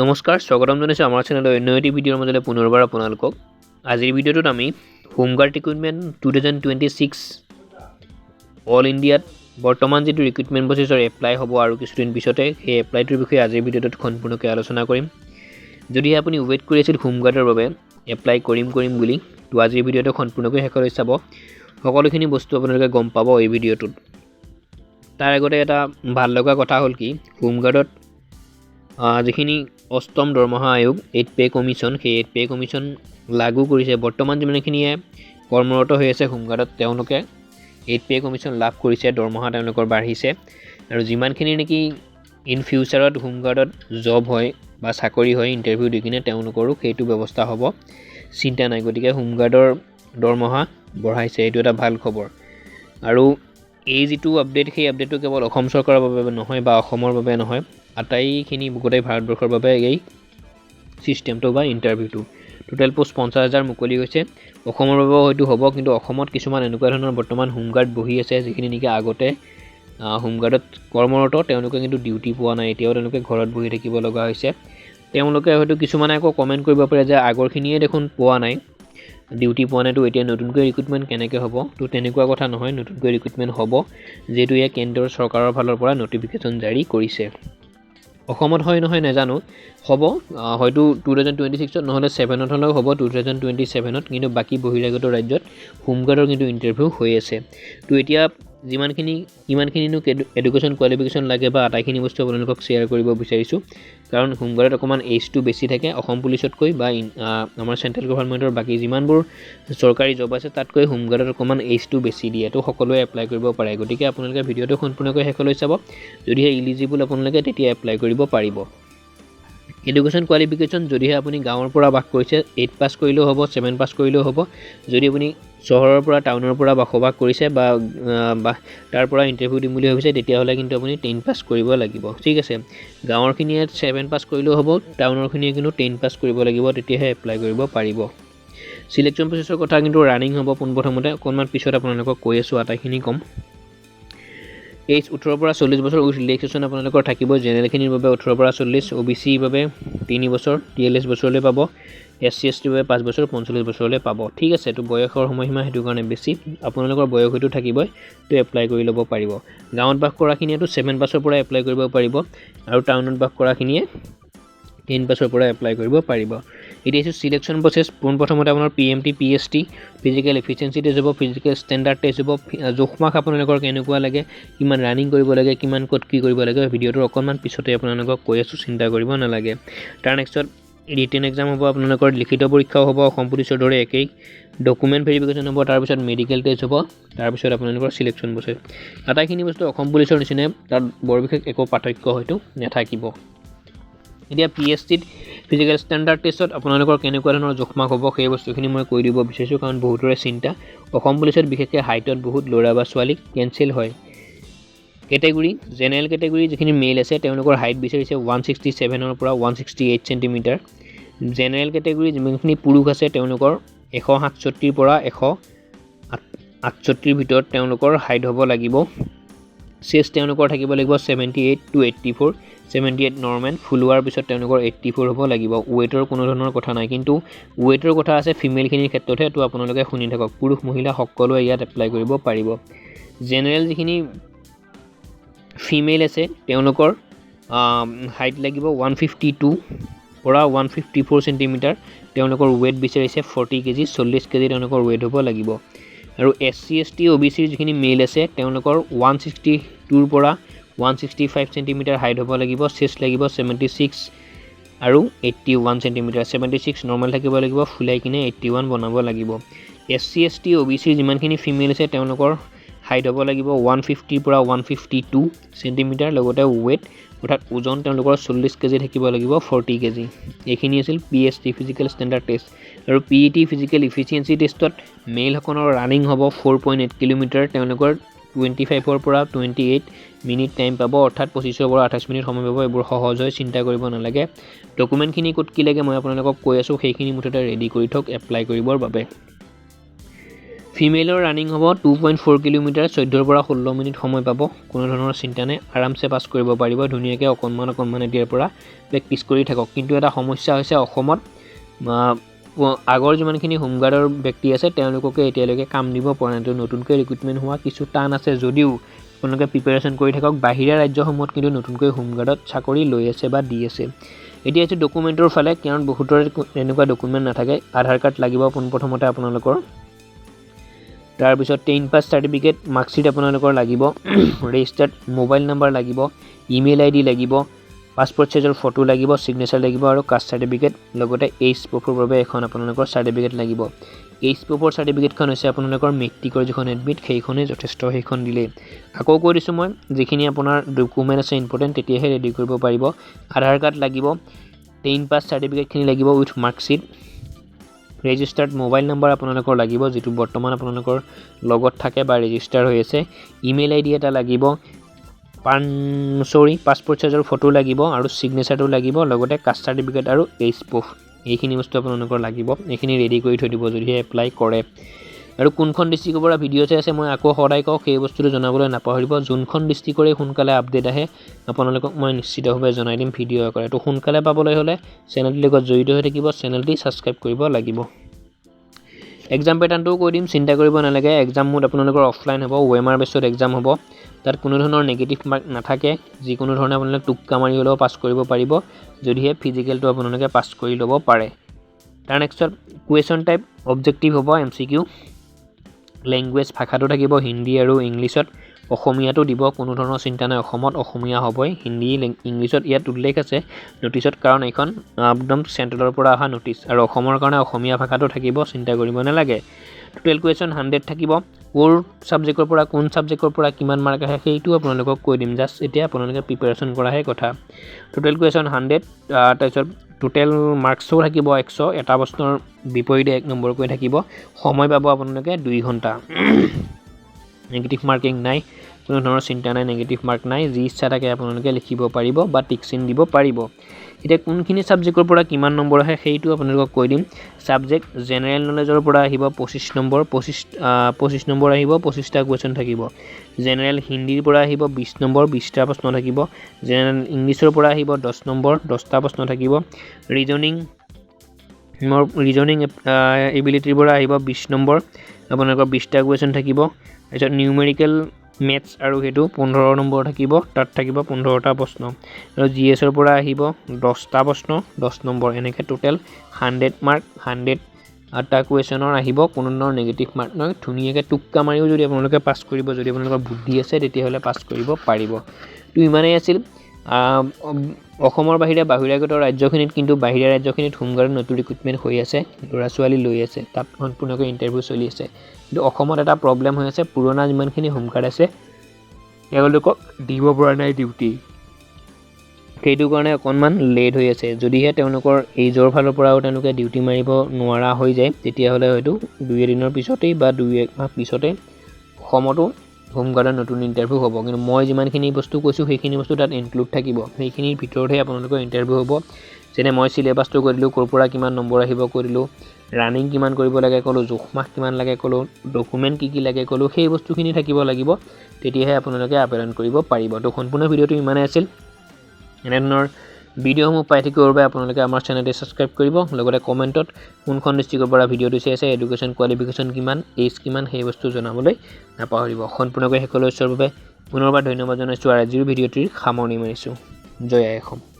নমস্কাৰ স্বাগতম জনাইছোঁ আমাৰ চেনেলৰ অন্য এটি ভিডিঅ'ৰ মাজলৈ পুনৰবাৰ আপোনালোকক আজিৰ ভিডিঅ'টোত আমি হোমগাৰ্ড ৰিক্ৰুটমেণ্ট 2026 অল ইণ্ডিয়াত বৰ্তমান যিটো ৰিক্ৰুটমেণ্ট প্ৰচেছৰ এপ্লাই হ'ব আৰু কিছুদিন পিছতে সেই এপ্লাইটোৰ বিষয়ে আজিৰ ভিডিঅ'টোত সম্পূৰ্ণকৈ আলোচনা কৰিম যদিহে আপুনি ৱেইট কৰি আছিল হোমগাৰ্ডৰ বাবে এপ্লাই কৰিম বুলি তো আজিৰ ভিডিঅ'টো সম্পূৰ্ণকৈ শেষলৈ চাব সকলোখিনি বস্তু আপোনালোকে গম পাব এই ভিডিঅ'টোত তাৰ আগতে এটা ভাল লগা কথা হ'ল কি হোমগাৰ্ডত যিখিনি অষ্টম দৰমহা আয়োগ 8 পে কমিশ্যন সেই 8 পে কমিশ্যন লাগু কৰিছে বৰ্তমান যিমানখিনিয়ে কৰ্মৰত হৈ আছে হোমগাৰ্ডত তেওঁলোকে 8 পে কমিশ্যন লাভ কৰিছে দৰমহা তেওঁলোকৰ বাঢ়িছে আৰু যিমানখিনি নেকি ইন ফিউচাৰত হোমগাৰ্ডত জব হয় বা চাকৰি হয় ইণ্টাৰভিউ দি কিনে তেওঁলোকৰো সেইটো ব্যৱস্থা হ'ব চিন্তা নাই গতিকে হোমগাৰ্ডৰ দৰমহা বঢ়াইছে এইটো এটা ভাল খবৰ আৰু এই যিটো আপডেট সেই আপডেটটো কেৱল অসম চৰকাৰৰ বাবে নহয় বা অসমৰ বাবে নহয় আটাইখিনি গোটেই ভাৰতবৰ্ষৰ বাবে এই চিষ্টেমটো বা ইণ্টাৰভিউটো টোটেল পোষ্ট 50,000 মুকলি হৈছে অসমৰ বাবেও হয়তো হ'ব কিন্তু অসমত কিছুমান এনেকুৱা ধৰণৰ বৰ্তমান হোমগাৰ্ড বহি আছে যিখিনি নেকি আগতে হোমগাৰ্ডত কৰ্মৰত তেওঁলোকে কিন্তু ডিউটি পোৱা নাই এতিয়াও তেওঁলোকে ঘৰত বহি থাকিব লগা হৈছে তেওঁলোকে হয়তো কিছুমানে আকৌ কমেণ্ট কৰিব পাৰে যে আগৰখিনিয়ে দেখোন পোৱা নাই ডিউটি পোৱা নাইতো এতিয়া নতুনকৈ ৰিক্ৰুটমেণ্ট কেনেকৈ হ'ব তো তেনেকুৱা কথা নহয় নতুনকৈ ৰিক্ৰুটমেণ্ট হ'ব যিহেতু ইয়াক কেন্দ্ৰৰ চৰকাৰৰ ফালৰ পৰা নটিফিকেশ্যন জাৰি কৰিছে অসমত হয় নহয় নাজানো হ'ব হয়তো 2026ত নহ'লে 7ত হ'লেও হ'ব 2027ত কিন্তু বাকী বহিৰাগত ৰাজ্যত হোমগাৰ্ডৰ কিন্তু ইণ্টাৰভিউ হৈ আছে তো এতিয়া কিমানখিনিনো এডুকেশ্যন কোৱালিফিকেশ্যন লাগে বা আটাইখিনি বস্তু আপোনালোকক শ্বেয়াৰ কৰিব বিচাৰিছোঁ কাৰণ হোমগাৰ্ডত অকণমান এইজটো বেছি থাকে অসম পুলিচতকৈ বা আমাৰ চেণ্ট্ৰেল গভৰ্ণমেণ্টৰ বাকী যিমানবোৰ চৰকাৰী জব আছে তাতকৈ হোমগাৰ্ডত অকণমান এইজটো বেছি দিয়ে তো সকলোৱে এপ্লাই কৰিব পাৰে গতিকে আপোনালোকে ভিডিঅ'টো সম্পূৰ্ণকৈ শেষলৈ চাব যদিহে ইলিজিবল আপোনালোকে তেতিয়া এপ্লাই কৰিব পাৰিব এডুকেশ্যন কোৱালিফিকেশ্যন যদিহে আপুনি গাঁৱৰ পৰা বাস কৰিছে 8 পাছ কৰিলেও হ'ব 7 পাছ কৰিলেও হ'ব যদি আপুনি চহৰৰ পৰা টাউনৰ পৰা বসবাস কৰিছে বা তাৰ পৰা ইণ্টাৰভিউ দিম বুলি ভাবিছে তেতিয়াহ'লে কিন্তু আপুনি 10 পাছ কৰিব লাগিব ঠিক আছে গাঁৱৰখিনিয়ে 7 পাছ কৰিলেও হ'ব টাউনৰখিনিয়ে কিন্তু 10 পাছ কৰিব লাগিব তেতিয়াহে এপ্লাই কৰিব পাৰিব সিলেকশ্যন প্ৰচেছৰ কথা কিন্তু ৰানিং হ'ব পোনপ্ৰথমতে অকণমান পিছত আপোনালোকক কৈ আছোঁ আটাইখিনি কম এইজ 18 পৰা 40 বছৰ উইথ ৰিলেক্সেশ্যন আপোনালোকৰ থাকিব জেনেৰেলখিনিৰ বাবে 18 পৰা 40 OBC বাবে 3 বছৰ TLS বছৰলৈ পাব SC ST বাবে 5 বছৰ 45 বছৰলৈ পাব ঠিক আছে তো বয়সৰ সময়সীমা সেইটো কাৰণে বেছি আপোনালোকৰ বয়স হয়তো থাকিবই তো এপ্লাই কৰি ল'ব পাৰিব গাঁৱত বাস কৰাখিনিয়েতো 7 পাছৰ পৰা এপ্লাই কৰিব পাৰিব আৰু টাউনত বাস কৰাখিনিয়ে 10 পাছৰ পৰা এপ্লাই কৰিব পাৰিব এতিয়া আছে সিলেকশ্যন প্ৰচেছ পোনপ্ৰথমতে আপোনাৰ PMT PST physical efficiency test হ'ব ফিজিকেল ষ্টেণ্ডাৰ্ড টেষ্ট হ'ব জোখমাখ আপোনালোকৰ কেনেকুৱা লাগে কিমান ৰানিং কৰিব লাগে কিমান ক'ত কি কৰিব লাগে ভিডিঅ'টোৰ অকণমান পিছতে আপোনালোকক কৈ আছোঁ চিন্তা কৰিব নালাগে তাৰ নেক্সটত ৰিটেন এক্সাম হ'ব আপোনালোকৰ লিখিত পৰীক্ষাও হ'ব অসম পুলিচৰ দৰে একেই ডকুমেণ্ট ভেৰিফিকেশ্যন হ'ব তাৰপিছত মেডিকেল টেষ্ট হ'ব তাৰপিছত আপোনালোকৰ সিলেকশ্যন প্ৰচেছ আটাইখিনি বস্তু অসম পুলিচৰ নিচিনাই তাত বৰ বিশেষ একো পাৰ্থক্য হয়তো নাথাকিব এতিয়া PSTত ফিজিকেল ষ্টেণ্ডাৰ্ড টেষ্টত আপোনালোকৰ কেনেকুৱা ধৰণৰ জোখমাখ হ'ব সেই বস্তুখিনি মই কৈ দিব বিচাৰিছোঁ কাৰণ বহুতৰে চিন্তা অসম পুলিচত বিশেষকৈ হাইটত বহুত ল'ৰা বা ছোৱালীক কেঞ্চেল হয় কেটেগৰী জেনেৰেল কেটেগৰী যিখিনি মেল আছে তেওঁলোকৰ হাইট বিচাৰিছে 167ৰ পৰা 168 চেণ্টিমিটাৰ জেনেৰেল কেটেগৰী যিমানখিনি পুৰুষ আছে তেওঁলোকৰ 167 পৰা 168 ভিতৰত তেওঁলোকৰ হাইট হ'ব লাগিব চেষ্ট তেওঁলোকৰ থাকিব লাগিব 78 to 84 78 নৰ্মেল ফুল হোৱাৰ পিছত তেওঁলোকৰ 84 হ'ব লাগিব ৱেটৰ কোনো ধৰণৰ কথা নাই কিন্তু ৱেটৰ কথা আছে ফিমেলখিনিৰ ক্ষেত্ৰতহে তো আপোনালোকে শুনি থাকক পুৰুষ মহিলা সকলোৱে ইয়াত এপ্লাই কৰিব পাৰিব জেনেৰেল যিখিনি ফিমেল আছে তেওঁলোকৰ হাইট লাগিব 152 পৰা 154 চেণ্টিমিটাৰ তেওঁলোকৰ ৱেট বিচাৰিছে 40 কেজি 40 কেজি তেওঁলোকৰ ৱেট হ'ব লাগিব আৰু SC ST OBC যিখিনি মেল আছে তেওঁলোকৰ 162 পৰা 165 চেণ্টিমিটাৰ হাইট হ'ব লাগিব চেষ্ট লাগিব 76 আৰু 81 চেণ্টিমিটাৰ 76 নৰ্মেল থাকিব লাগিব ফুলাই কিনে 81 বনাব লাগিব SC ST OBC যিমানখিনি ফিমেল আছে তেওঁলোকৰ হাইট হ'ব লাগিব 150 পৰা 152 চেণ্টিমিটাৰ লগতে ৱেট অৰ্থাৎ ওজন তেওঁলোকৰ 40 কেজি থাকিব লাগিব 40 কেজি এইখিনি আছিল PST ফিজিকেল ষ্টেণ্ডাৰ্ড টেষ্ট আৰু PET ফিজিকেল ইফিচিয়েঞ্চি টেষ্টত মেলসকলৰ ৰানিং হ'ব 4.8 কিলোমিটাৰ তেওঁলোকৰ 25ৰ পৰা 28 মিনিট টাইম পাব অৰ্থাৎ 25ৰ পৰা 28 মিনিট সময় পাব এইবোৰ সহজ হয় চিন্তা কৰিব নালাগে ডকুমেণ্টখিনি ক'ত কি লাগে মই আপোনালোকক কৈ আছোঁ সেইখিনি মুঠতে ৰেডি কৰি থওক এপ্লাই কৰিবৰ বাবে ফিমেলৰ ৰানিং হ'ব 2.4 কিলোমিটাৰ 14 পৰা 16 মিনিট সময় পাব কোনো ধৰণৰ চিন্তা নাই আৰামছে পাছ কৰিব পাৰিব ধুনীয়াকৈ অকণমান এতিয়াৰ পৰা প্ৰেক্টিছ কৰি থাকক কিন্তু এটা সমস্যা হৈছে অসমত আগৰ যিমানখিনি হোমগাৰ্ডৰ ব্যক্তি আছে তেওঁলোককে এতিয়ালৈকে কাম দিব পৰা নাই তো নতুনকৈ ৰিক্ৰুটমেণ্ট হোৱা কিছু টান আছে যদিও আপোনালোকে প্ৰিপাৰেশ্যন কৰি থাকক বাহিৰা ৰাজ্যসমূহত কিন্তু নতুনকৈ হোমগাৰ্ডত চাকৰি লৈ আছে বা দি আছে এতিয়া আছে ডকুমেণ্টৰ ফালে কাৰণ বহুতৰ এনেকুৱা ডকুমেণ্ট নাথাকে আধাৰ কাৰ্ড লাগিব পোনপ্ৰথমতে আপোনালোকৰ তাৰপিছত 10 পাছ চাৰ্টিফিকেট মাৰ্কশ্বিট আপোনালোকৰ লাগিব ৰেজিষ্টাৰ্ড মোবাইল নম্বৰ লাগিব ইমেইল আইডি লাগিব পাছপোৰ্ট সাইজৰ ফটো লাগিব সিগনেচাৰ লাগিব আৰু কাষ্ট চাৰ্টিফিকেট লগতে এইজ প্ৰুফৰ বাবে এখন আপোনালোকৰ চাৰ্টিফিকেট লাগিব এইজ প্ৰুফৰ চাৰ্টিফিকেটখন হৈছে আপোনালোকৰ মেট্ৰিকৰ যিখন এডমিট সেইখনেই যথেষ্ট সেইখন দিলে আকৌ কৈ দিছোঁ মই যিখিনি আপোনাৰ ডকুমেণ্ট আছে ইম্পৰ্টেণ্ট তেতিয়াহে ৰেডি কৰিব পাৰিব আধাৰ কাৰ্ড লাগিব 10 পাছ চাৰ্টিফিকেটখিনি লাগিব with marksheet registered mobile number আপোনালোকৰ লাগিব যেটো বৰ্তমান আপোনালোকৰ লগত থাকে বা ৰেজিষ্টাৰ হৈ আছে ইমেইল আইডি এটা লাগিব পাছপোৰ্ট সাইজৰ ফটো লাগিব আৰু সিগনেচাৰটো লাগিব লগতে কাষ্ট চাৰ্টিফিকেট আৰু এইজ প্ৰুফ এইখিনি বস্তু আপোনালোকৰ লাগিব এইখিনি ৰেডি কৰি থৈ দিব যদি এপ্লাই কৰে আৰু কোনখন ডিস্ট্ৰিক্টৰ পৰা ভিডিঅ' চাই আছে মই আকৌ সদায় কওঁ সেই বস্তুটো জনাবলৈ নাপাহৰিব যোনখন ডিস্ট্ৰিক্টৰে সোনকালে আপডেট আহে আপোনালোকক মই নিশ্চিতভাৱে জনাই দিম ভিডিঅ' কৰে তো সোনকালে পাবলৈ হ'লে চেনেলটোৰ লগত জড়িত হৈ থাকিব চেনেলটি সাবস্ক্ৰাইব কৰিব লাগিব এক্সাম প্যাটাৰ্ণটো কৈ দিম চিন্তা কৰিব নালাগে এক্সাম মোড আপোনালোকৰ অফলাইন হ'ব ওএমআৰ বেছত এক্সাম হ'ব তাত কোনো ধৰণৰ নেগেটিভ মাৰ্ক নাথাকে যিকোনো ধৰণে আপোনালোকে টুক্কা মাৰি হ'লেও পাছ কৰিব পাৰিব যদিহে ফিজিকেলটো আপোনালোকে পাছ কৰি ল'ব পাৰে তাৰ নেক্সট কুৱেশ্যন টাইপ অবজেক্টিভ হ'ব এমচিকিউ ল্যাঙ্গুৱেজ ভাষাটো থাকিব হিন্দী আৰু ইংলিছত অসমীয়াটো দিব কোনো ধৰণৰ চিন্তা নাই অসমত অসমীয়া হ'বই হিন্দী ইংলিছত ইয়াত উল্লেখ আছে নটিছত কাৰণ এখন একদম চেণ্ট্ৰেলৰ পৰা অহা নটিছ আৰু অসমৰ কাৰণে অসমীয়া ভাষাটো থাকিব চিন্তা কৰিব নালাগে টোটেল কুৱেশ্যন 100 থাকিব কোৰ সাবজেক্টৰ পৰা কোন সাবজেক্টৰ পৰা কিমান মাৰ্ক আহে সেইটো আপোনালোকক কৈ দিম জাস্ট এতিয়া আপোনালোকে প্ৰিপাৰেশ্যন কৰাহে কথা টোটেল কুৱেশ্যন 100 তাৰপিছত টোটেল মাৰ্কসও থাকিব 100 এটা প্ৰশ্নৰ বিপৰীতে 1 নম্বৰকৈ থাকিব সময় পাব আপোনালোকে 2 ঘণ্টা নেগেটিভ মাৰ্কিং নাই কোনো ধৰণৰ চিন্তা নাই নেগেটিভ মাৰ্ক নাই যি ইচ্ছা থাকে আপোনালোকে লিখিব পাৰিব বা টিক চিন দিব পাৰিব এতিয়া কোনখিনি সাবজেক্টৰ পৰা কিমান নম্বৰ আহে সেইটো আপোনালোকক কৈ দিম সাবজেক্ট জেনাৰেল নলেজৰ পৰা আহিব 25 নম্বৰ 25 নম্বৰ আহিব 25টা কুৱেশ্যন থাকিব জেনাৰেল হিন্দীৰ পৰা আহিব 20 নম্বৰ 20টা প্ৰশ্ন থাকিব জেনাৰেল ইংলিছৰ পৰা আহিব 10 নম্বৰ 10টা প্ৰশ্ন থাকিব ৰিজনিং এবিলিটিৰ পৰা আহিব 20 নম্বৰ আপোনালোকৰ 20টা কুৱেশ্যন থাকিব তাৰপিছত নিউমেৰিকেল মেথছ আৰু হেতু 15 নম্বৰ থাকিব তাত থাকিব 15টা প্ৰশ্ন আৰু জিএছৰ পৰা আহিব 10টা প্ৰশ্ন 10 নম্বৰ এনেকৈ টোটেল 100 মাৰ্ক 100টা কুৱেশ্যনৰ আহিব কোনো ধৰণৰ নেগেটিভ মাৰ্ক নহয় ধুনীয়াকৈ টুক্কা মাৰিও যদি আপোনালোকে পাছ কৰিব যদি আপোনালোকৰ বুদ্ধি আছে তেতিয়াহ'লে পাছ কৰিব পাৰিব তো ইমানেই আছিল অসমৰ বাহিৰে বাহিৰাগত ৰাজ্যখিনিত কিন্তু বাহিৰা ৰাজ্যখিনিত হোমগাৰ্ড নতুন ৰিক্ৰুটমেণ্ট হৈ আছে ল'ৰা ছোৱালী লৈ আছে তাত সম্পূৰ্ণকৈ ইণ্টাৰভিউ চলি আছে কিন্তু অসমত এটা প্ৰব্লেম হৈ আছে পুৰণা যিমানখিনি হোমগাৰ্ড আছে তেওঁলোকক দিব পৰা নাই ডিউটি সেইটো কাৰণে অকণমান লেট হৈ আছে যদিহে তেওঁলোকৰ এইজৰ ফালৰ পৰাও তেওঁলোকে ডিউটি মাৰিব নোৱাৰা হৈ যায় তেতিয়াহ'লে হয়তো 2 দিনৰ পিছতেই বা 2-1 মাহ পিছতেই অসমতো হোমগাৰ্ডৰ নতুন ইণ্টাৰভিউ হ'ব কিন্তু মই যিমানখিনি বস্তু কৈছোঁ সেইখিনি বস্তু তাত ইনক্লুড থাকিব সেইখিনিৰ ভিতৰতহে আপোনালোকৰ ইণ্টাৰভিউ হ'ব যেনে মই চিলেবাছটো কৈ দিলোঁ ক'ৰ পৰা কিমান নম্বৰ আহিব কৈ দিলোঁ ৰানিং কিমান কৰিব লাগে ক'লোঁ জোখমাখ কিমান লাগে ক'লোঁ ডকুমেণ্ট কি লাগে ক'লোঁ সেই বস্তুখিনি থাকিব লাগিব তেতিয়াহে আপোনালোকে আবেদন কৰিব পাৰিব তো সম্পূৰ্ণ ভিডিঅ'টো ইমানেই আছিল এনেধৰণৰ ভিডিঅ'সমূহ পাই থাকিবৰ বাবে আপোনালোকে আমাৰ চেনেলটো ছাবস্ক্ৰাইব কৰিব লগতে কমেণ্টত কোনখন ডিষ্ট্ৰিক্টৰ পৰা ভিডিঅ'টো চাই আছে এডুকেশ্যন কোৱালিফিকেশ্যন কিমান এইজ কিমান সেই বস্তু জনাবলৈ নাপাহৰিব সম্পূৰ্ণকৈ শেষলৈ চোৱাৰ বাবে পুনৰবাৰ ধন্যবাদ জনাইছোঁ আৰু আজিৰ ভিডিঅ'টিৰ সামৰণি মাৰিছোঁ জয় আই অসম